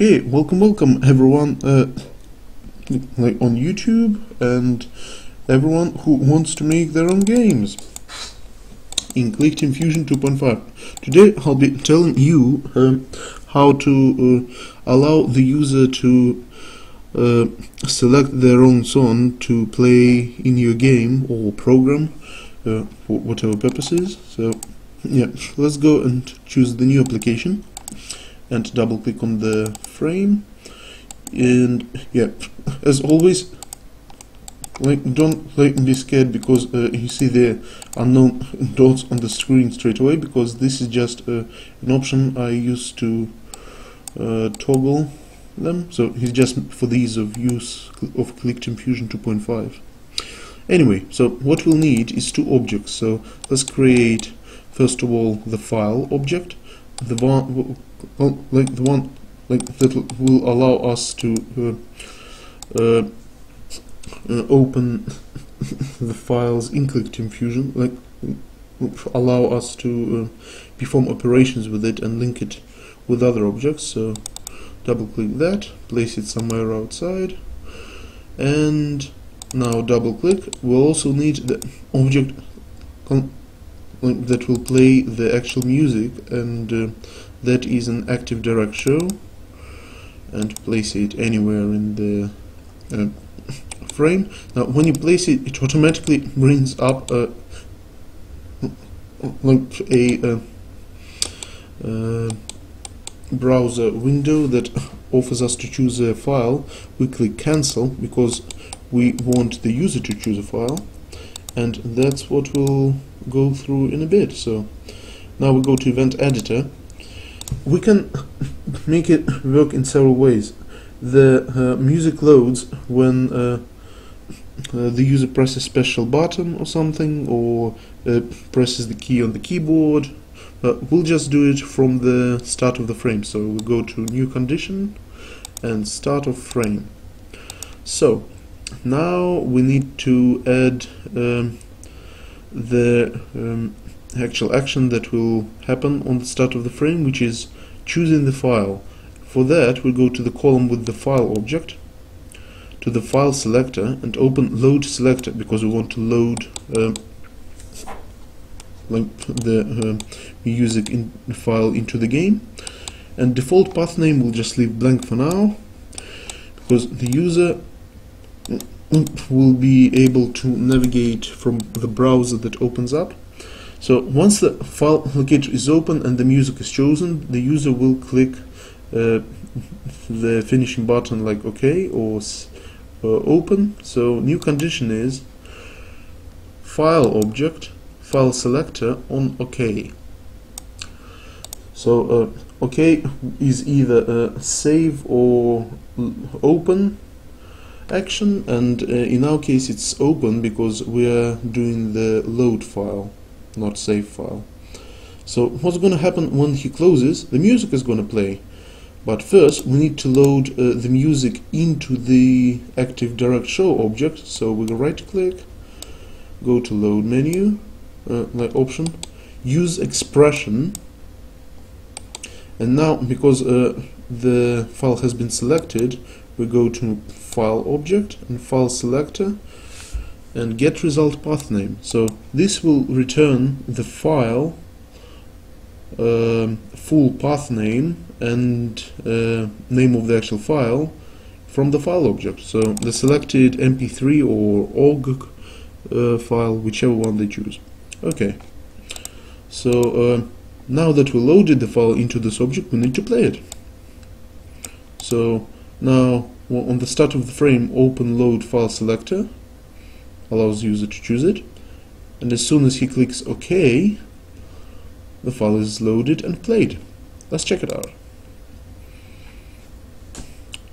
Okay, welcome everyone, like on YouTube and everyone who wants to make their own games in CTF Fusion 2.5. Today I'll be telling you how to allow the user to select their own song to play in your game or program for whatever purposes. So yeah, let's go and choose the new application and double click on the frame, and yeah, as always, don't be scared because you see the unknown dots on the screen straight away, because this is just an option I use to toggle them, so it's just for the ease of use of CTF Fusion 2.5. Anyway, so what we'll need is two objects. So let's create first of all the file object, the one that will allow us to open the files in CTF Fusion, allow us to perform operations with it and link it with other objects. So double click that, place it somewhere outside, and now double click. We'll also need the object that will play the actual music, and that is an active direct show, and place it anywhere in the frame. Now when you place it, it automatically brings up a browser window that offers us to choose a file. We click cancel because we want the user to choose a file, and that's what we'll go through in a bit. So now we go to event editor. We can make it work in several ways. The music loads when the user presses a special button or something, or presses the key on the keyboard. We'll just do it from the start of the frame. So we'll go to new condition and start of frame. So now we need to add the actual action that will happen on the start of the frame, which is choosing the file. For that, we go to the column with the file object, to the file selector, and open load selector, because we want to load the music file into the game. And default path name we'll just leave blank for now, because the user will be able to navigate from the browser that opens up. So once the file locator is open and the music is chosen, the user will click the finishing button like OK or open. So new condition is file object, file selector on OK. So OK is either a save or open action, and in our case it's open because we are doing the load file, not save file. So what's going to happen when he closes? The music is going to play, but first we need to load the music into the active direct show object. So we'll right click, go to load menu, option, use expression, and now because the file has been selected, we go to file object and file selector and get result path name. So this will return the file full path name and name of the actual file from the file object. So the selected mp3 or ogg file, whichever one they choose. Okay, so now that we loaded the file into this object, we need to play it. So now on the start of the frame, open load file selector, allows the user to choose it, and as soon as he clicks OK, the file is loaded and played. Let's check it out.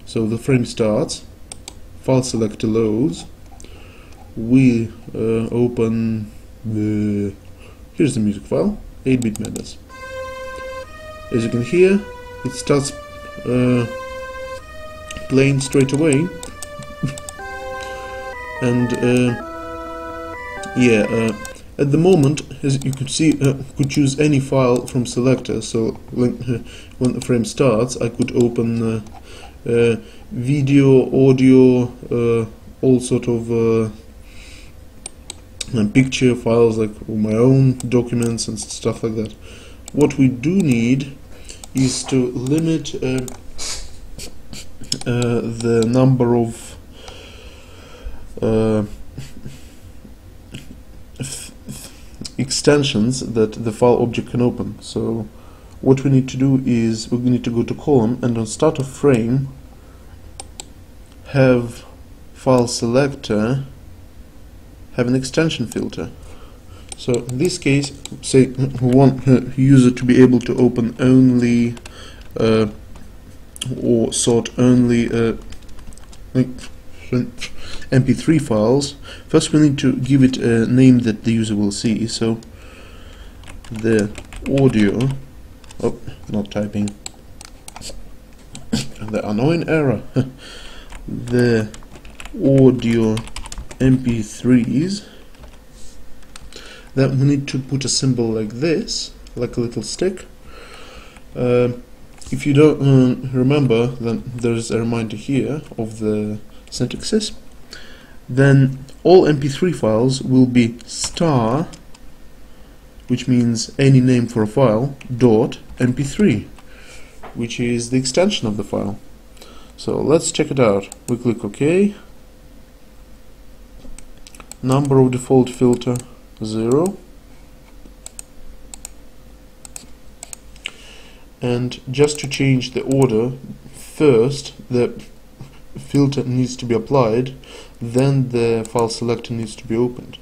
So the frame starts, file selector loads, we open the, here's the music file, 8-bit madness. As you can hear, it starts playing straight away, and at the moment, as you could see, could choose any file from selector. So when the frame starts, I could open video, audio, all sort of picture files, like my own documents and stuff like that. What we do need is to limit the number of extensions that the file object can open. So what we need to do is we need to go to column, and on start of frame have file selector have an extension filter. So in this case, say we want user to be able to open only or sort only MP3 files. First we need to give it a name that the user will see. So the audio, oh, not typing, the annoying error, the audio MP3s. Then we need to put a symbol like this, like a little stick. If you don't remember, then there's a reminder here of the syntaxes. Then all MP3 files will be star, which means any name for a file, dot MP3, which is the extension of the file. So let's check it out. We click OK. Number of default filter 0. And just to change the order, first the filter needs to be applied, then the file selector needs to be opened.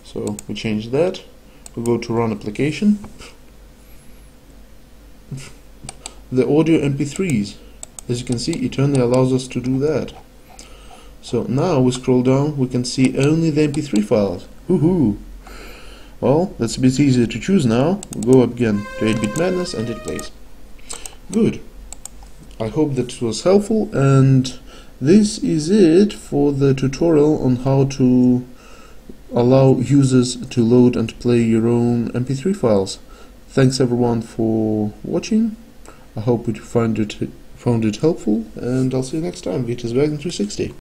So we change that. We go to run application. The audio MP3s, as you can see, it only allows us to do that. So now we scroll down, we can see only the MP3 files. Woohoo! Well, that's a bit easier to choose now. We'll go up again to 8-bit madness and it plays. Good. I hope that was helpful, and this is it for the tutorial on how to allow users to load and play your own MP3 files. Thanks everyone for watching. I hope you found it helpful, and I'll see you next time. Vitas Wagon 360.